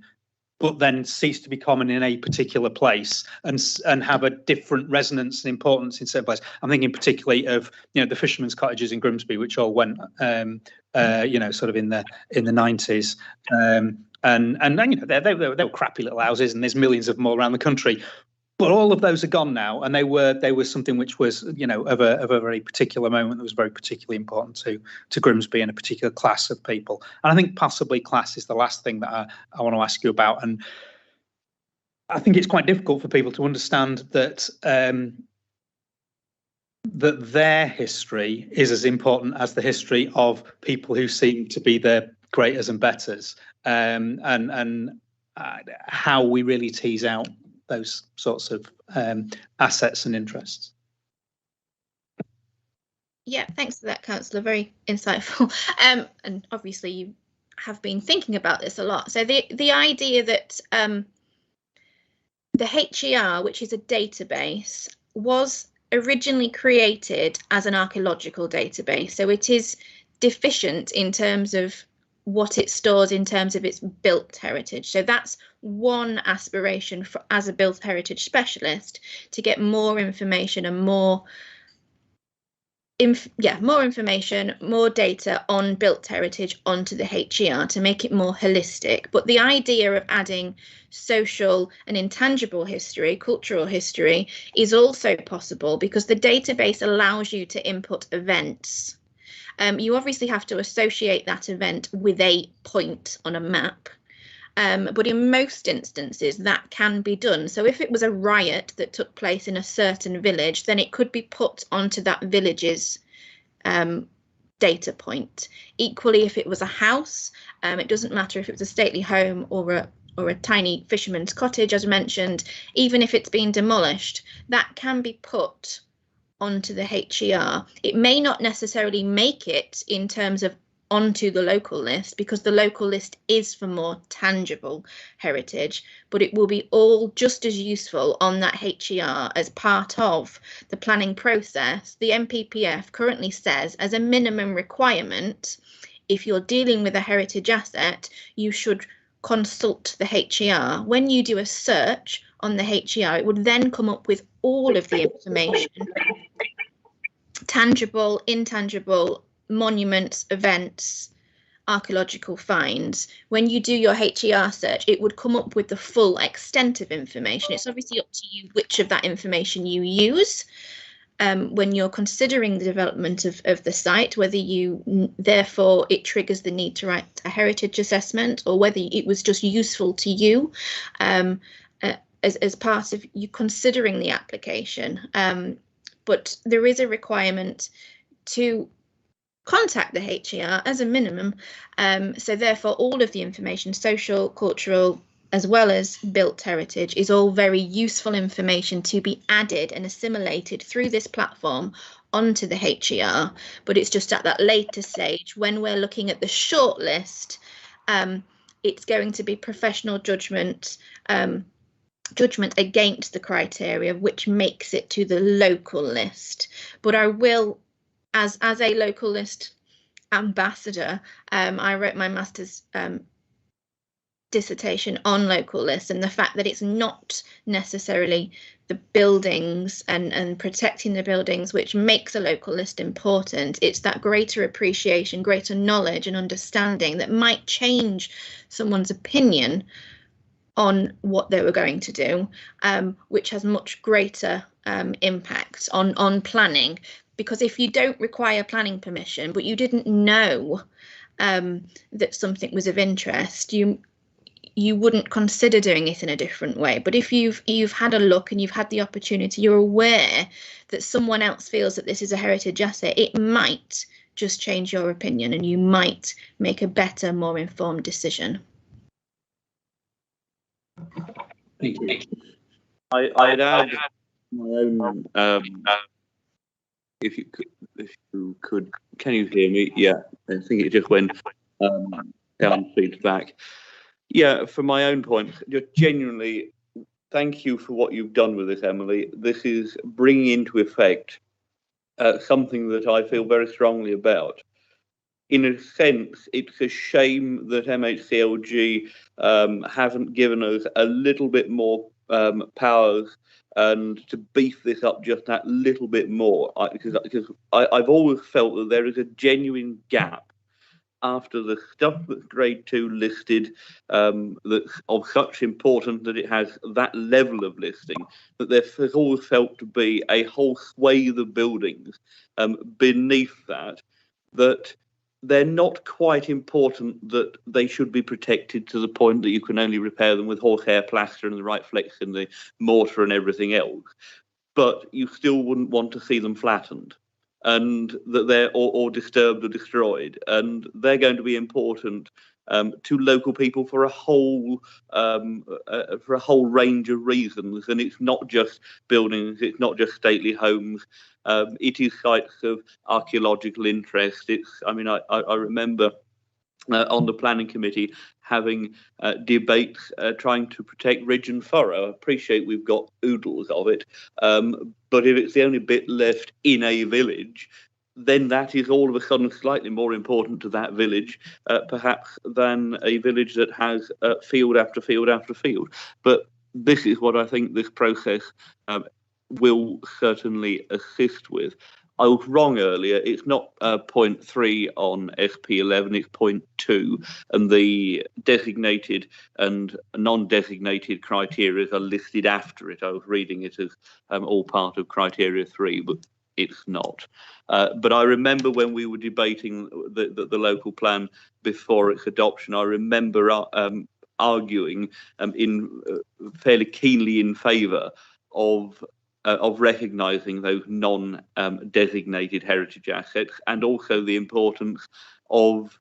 but then cease to be common in a particular place and have a different resonance and importance in certain places. I'm thinking particularly of, you know, the fishermen's cottages in Grimsby, which all went, you know, sort of in the 90s. And you know, they were crappy little houses, and there's millions of them all around the country. But all of those are gone now, and they were something which was, you know, of a very particular moment that was very particularly important to Grimsby and a particular class of people. And I think possibly class is the last thing that I want to ask you about. And I think it's quite difficult for people to understand that that their history is as important as the history of people who seem to be the greaters and betters, and how we really tease out those sorts of assets and interests. Yeah, thanks for that, Councillor. Very insightful. And obviously you have been thinking about this a lot. So the idea that the HER, which is a database, was originally created as an archaeological database. So it is deficient in terms of what it stores in terms of its built heritage. So that's one aspiration for, as a built heritage specialist, to get more information and more information, more data on built heritage onto the HER to make it more holistic. But the idea of adding social and intangible history, cultural history, is also possible because the database allows you to input events. You obviously have to associate that event with a point on a map. But in most instances that can be done. So if it was a riot that took place in a certain village, then it could be put onto that village's data point. Equally, if it was a house, it doesn't matter if it was a stately home or a tiny fisherman's cottage, as mentioned, even if it's been demolished, that can be put onto the HER. It may not necessarily make it in terms of onto the local list, because the local list is for more tangible heritage, but it will be all just as useful on that HER as part of the planning process. The NPPF currently says, as a minimum requirement, if you're dealing with a heritage asset, you should consult the HER. When you do a search on the HER, it would then come up with all of the information, tangible, intangible, monuments, events, archaeological finds. When you do your HER search, it would come up with the full extent of information. It's obviously up to you which of that information you use when you're considering the development of the site, whether you therefore it triggers the need to write a heritage assessment, or whether it was just useful to you as part of you considering the application. But there is a requirement to contact the HER as a minimum. So therefore all of the information, social, cultural, as well as built heritage, is all very useful information to be added and assimilated through this platform onto the HER. But it's just at that later stage, when we're looking at the shortlist, it's going to be professional judgment against the criteria, which makes it to the local list. But I will, as a local list ambassador, I wrote my master's dissertation on local lists, and the fact that it's not necessarily the buildings and protecting the buildings which makes a local list important. It's that greater appreciation, greater knowledge and understanding that might change someone's opinion on what they were going to do, which has much greater impact on planning. Because if you don't require planning permission, but you didn't know that something was of interest, you wouldn't consider doing it in a different way. But if you've had a look and you've had the opportunity, you're aware that someone else feels that this is a heritage asset, it might just change your opinion and you might make a better, more informed decision. Thank you. I'd add my own, if you could, can you hear me? Yeah, I think it just went down feedback. Yeah, from my own point, just genuinely, thank you for what you've done with this, Emily. This is bringing into effect something that I feel very strongly about. In a sense, it's a shame that MHCLG haven't given us a little bit more powers and to beef this up just that little bit more, because I've always felt that there is a genuine gap after the stuff that's grade 2 listed, that's of such importance that it has that level of listing, that there has always felt to be a whole swathe of buildings beneath that they're not quite important, that they should be protected to the point that you can only repair them with horsehair plaster and the right flex in the mortar and everything else. But you still wouldn't want to see them flattened, and that they're or disturbed or destroyed, and they're going to be important to local people for a whole range of reasons. And it's not just buildings, it's not just stately homes. It is sites of archaeological interest. I remember on the planning committee having debates trying to protect ridge and furrow. I appreciate we've got oodles of it, but if it's the only bit left in a village, then that is all of a sudden slightly more important to that village, perhaps, than a village that has field after field after field. But this is what I think this process will certainly assist with. I was wrong earlier. It's not point 3 on SP11, it's point 2, and the designated and non-designated criteria are listed after it. I was reading it as all part of criteria 3, but it's not. But I remember when we were debating the local plan before its adoption, I remember arguing fairly keenly in favour of recognising those non-designated heritage assets, and also the importance of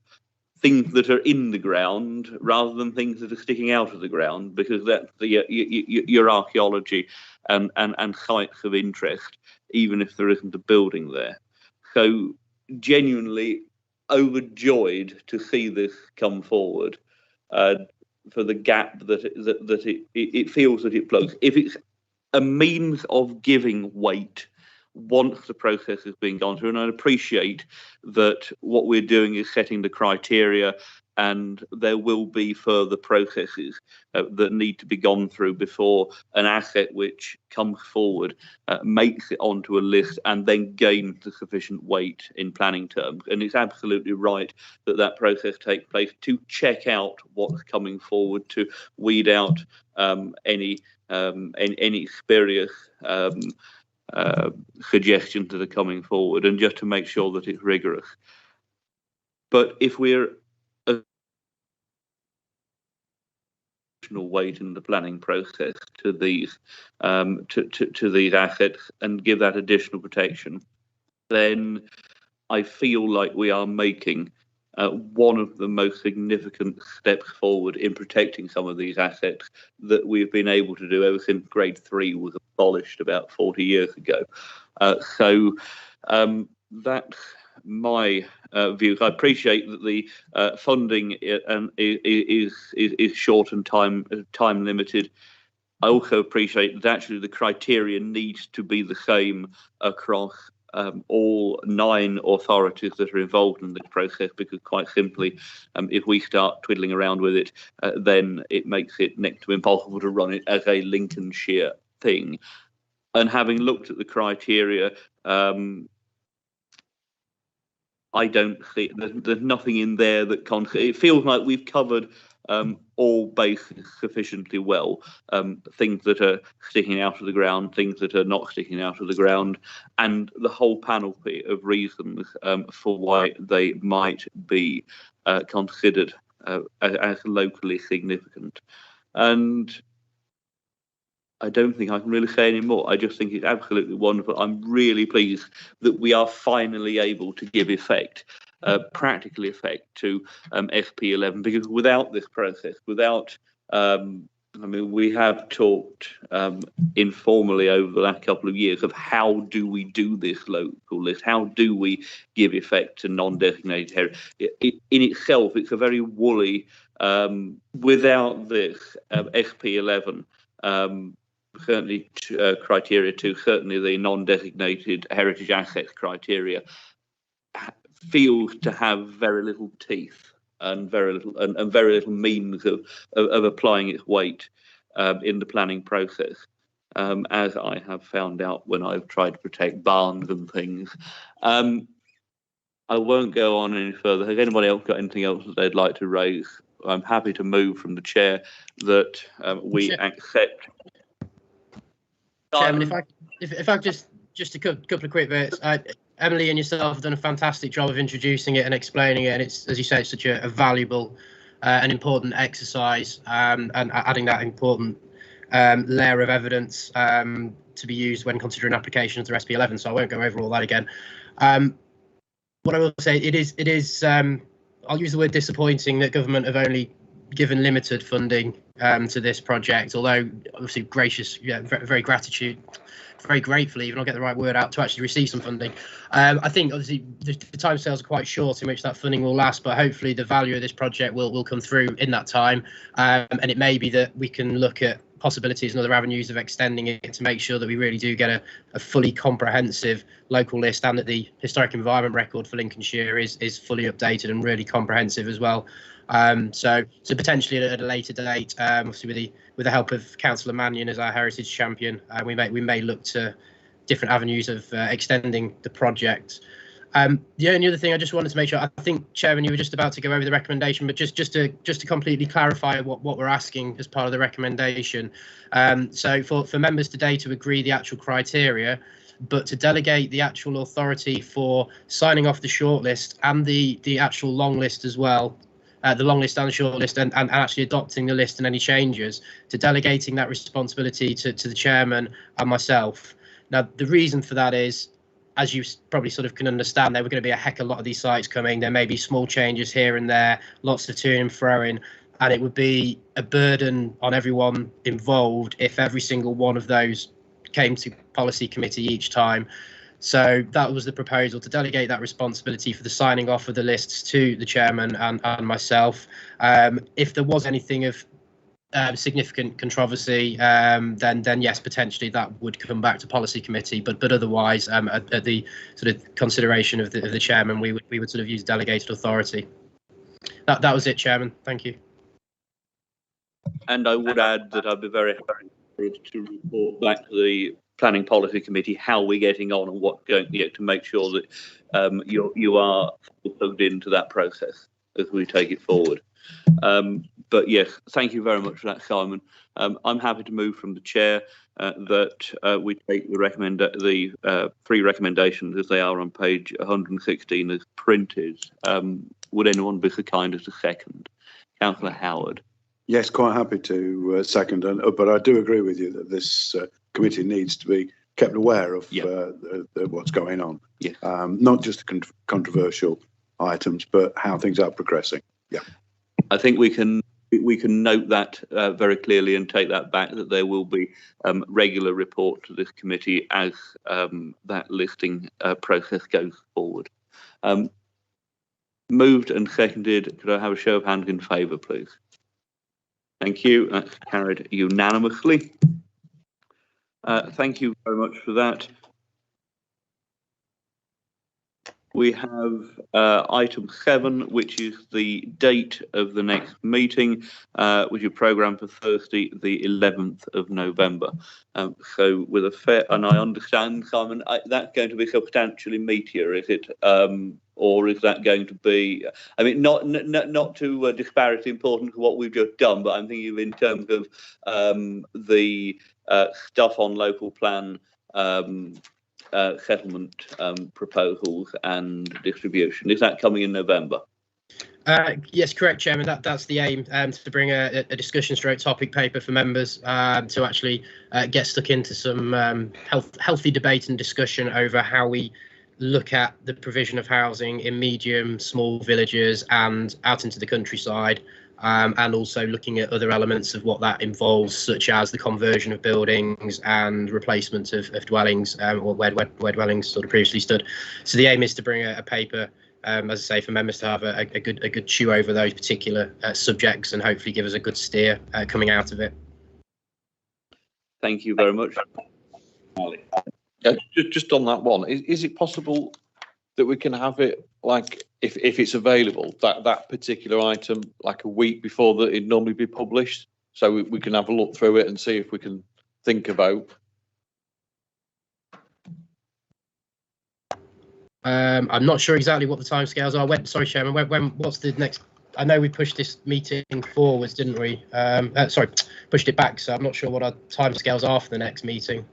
things that are in the ground rather than things that are sticking out of the ground, because that's your archaeology and sites of interest, even if there isn't a building there. So genuinely overjoyed to see this come forward for the gap that it feels that it plugs. If it's a means of giving weight once the process has been gone through, and I appreciate that what we're doing is setting the criteria, and there will be further processes that need to be gone through before an asset which comes forward makes it onto a list and then gains the sufficient weight in planning terms. And it's absolutely right that that process takes place to check out what's coming forward, to weed out any spurious suggestions that are coming forward, and just to make sure that it's rigorous. But if we're additional weight in the planning process to these to these assets and give that additional protection, then I feel like we are making one of the most significant steps forward in protecting some of these assets that we've been able to do ever since grade 3 was abolished about 40 years ago. So that's my views. I appreciate that the funding is short and time limited. I also appreciate that actually the criteria needs to be the same across all 9 authorities that are involved in this process, because quite simply, if we start twiddling around with it, then it makes it next to impossible to run it as a Lincolnshire thing. And having looked at the criteria, I don't see there's nothing in there that it feels like we've covered all bases sufficiently well. Things that are sticking out of the ground, things that are not sticking out of the ground, and the whole panoply of reasons for why they might be considered as locally significant. And I don't think I can really say any more. I just think it's absolutely wonderful. I'm really pleased that we are finally able to give effect, practical effect, to SP11, because without this process, without, we have talked informally over the last couple of years of how do we do this local list? How do we give effect to non-designated area? In itself, it's a very woolly, without this SP11, certainly criteria 2, certainly the non-designated heritage assets criteria feels to have very little teeth and very little means of applying its weight in the planning process, as I have found out when I've tried to protect barns and things. I won't go on any further. Has anybody else got anything else that they'd like to raise? I'm happy to move from the chair that we accept. Chairman, if I just a couple of quick bits. Emily and yourself have done a fantastic job of introducing it and explaining it, and it's, as you say, it's such a valuable and important exercise, and adding that important layer of evidence to be used when considering applications for SP11. So I won't go over all that again. What I will say, it is I'll use the word disappointing that government have only given limited funding to this project, although obviously gracious, very gratefully, even I'll get the right word out, to actually receive some funding. I think obviously the timescales are quite short in which that funding will last, but hopefully the value of this project will come through in that time, and it may be that we can look at possibilities and other avenues of extending it to make sure that we really do get a fully comprehensive local list, and that the historic environment record for Lincolnshire is fully updated and really comprehensive as well. So potentially at a later date, obviously with the help of Councillor Mannion as our heritage champion, we may look to different avenues of extending the project. The only other thing I just wanted to make sure, I think, Chairman, you were just about to go over the recommendation, but just to completely clarify what we're asking as part of the recommendation. So for members today to agree the actual criteria, but to delegate the actual authority for signing off the shortlist and the actual long list as well, the long list and the short list, and actually adopting the list and any changes, to delegating that responsibility to the chairman and myself. Now, the reason for that is, as you probably sort of can understand, there were going to be a heck of a lot of these sites coming. There may be small changes here and there, lots of to and froing, and it would be a burden on everyone involved if every single one of those came to policy committee each time. So that was the proposal, to delegate that responsibility for the signing off of the lists to the chairman and myself. If there was anything of significant controversy, then yes, potentially that would come back to policy committee. But otherwise, at the sort of consideration of the chairman, we would sort of use delegated authority. That was it, Chairman. Thank you. And I would add that I'd be very happy to report back to the Planning Policy Committee how we're getting on and what going to make sure that you are plugged into that process as we take it forward. But yes, thank you very much for that, Simon. I'm happy to move from the chair that we take the 3 recommendations as they are on page 116 as printed. Would anyone be so kind as to second? Councillor Howard. Yes, quite happy to second, but I do agree with you that this committee needs to be kept aware of what's going on. Yes. Not just the controversial items, but how things are progressing. Yeah. I think we can note that very clearly and take that back, that there will be regular report to this committee as that listing process goes forward. Moved and seconded. Could I have a show of hands in favour, please? Thank you. That's carried unanimously. Thank you very much for that. We have item 7, which is the date of the next meeting, which is programmed for Thursday, the 11th of November. So with a fair, and I understand, Simon, that's going to be substantially meatier, is it? Or is that going to be, I mean, not to disparage the importance of what we've just done, but I'm thinking of in terms of the stuff on local plan settlement proposals and distribution. Is that coming in November? Yes, correct, Chairman. That's the aim, to bring a discussion stroke topic paper for members to actually get stuck into some healthy debate and discussion over how we look at the provision of housing in medium, small villages and out into the countryside, and also looking at other elements of what that involves, such as the conversion of buildings and replacement of dwellings, or where dwellings sort of previously stood. So the aim is to bring a paper, as I say, for members to have a good chew over those particular subjects and hopefully give us a good steer coming out of it. Thank you very much. Just on that one, is it possible that we can have it, like, if it's available, that particular item, like a week before that it'd normally be published, so we can have a look through it and see if we can think about? I'm not sure exactly what the timescales are. Sorry, Chairman, what's the next? I know we pushed this meeting forwards, didn't we? Sorry, pushed it back, so I'm not sure what our timescales are for the next meeting.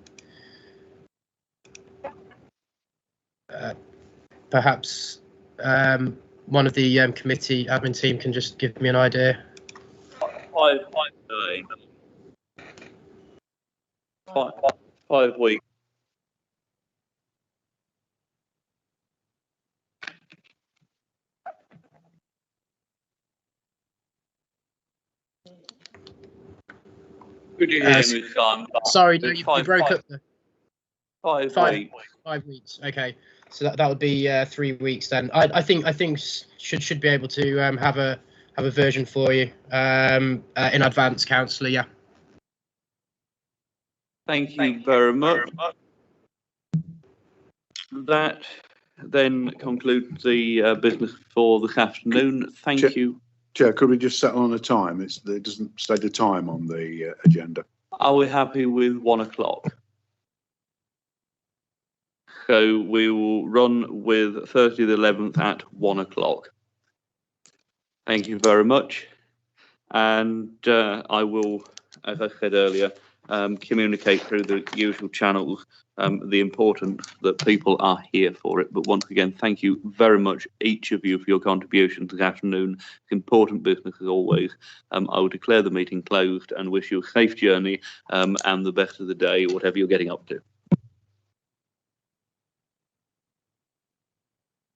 Perhaps one of the committee admin team can just give me an idea. 5 weeks. Could you hear me, Simon? Sorry, no, you broke up there. 5 weeks. 5 weeks. Okay, so that would be 3 weeks then. I think should be able to have a version for you in advance, Councillor. Yeah. Thank you very much. That then concludes the business for this afternoon. Thank you. Chair, could we just settle on a time? It doesn't state the time on the agenda. Are we happy with 1 o'clock? So we will run with Thursday the 11th at 1 o'clock. Thank you very much. And I will, as I said earlier, communicate through the usual channels the importance that people are here for it. But once again, thank you very much, each of you, for your contributions this afternoon. It's important business as always. I will declare the meeting closed and wish you a safe journey and the best of the day, whatever you're getting up to.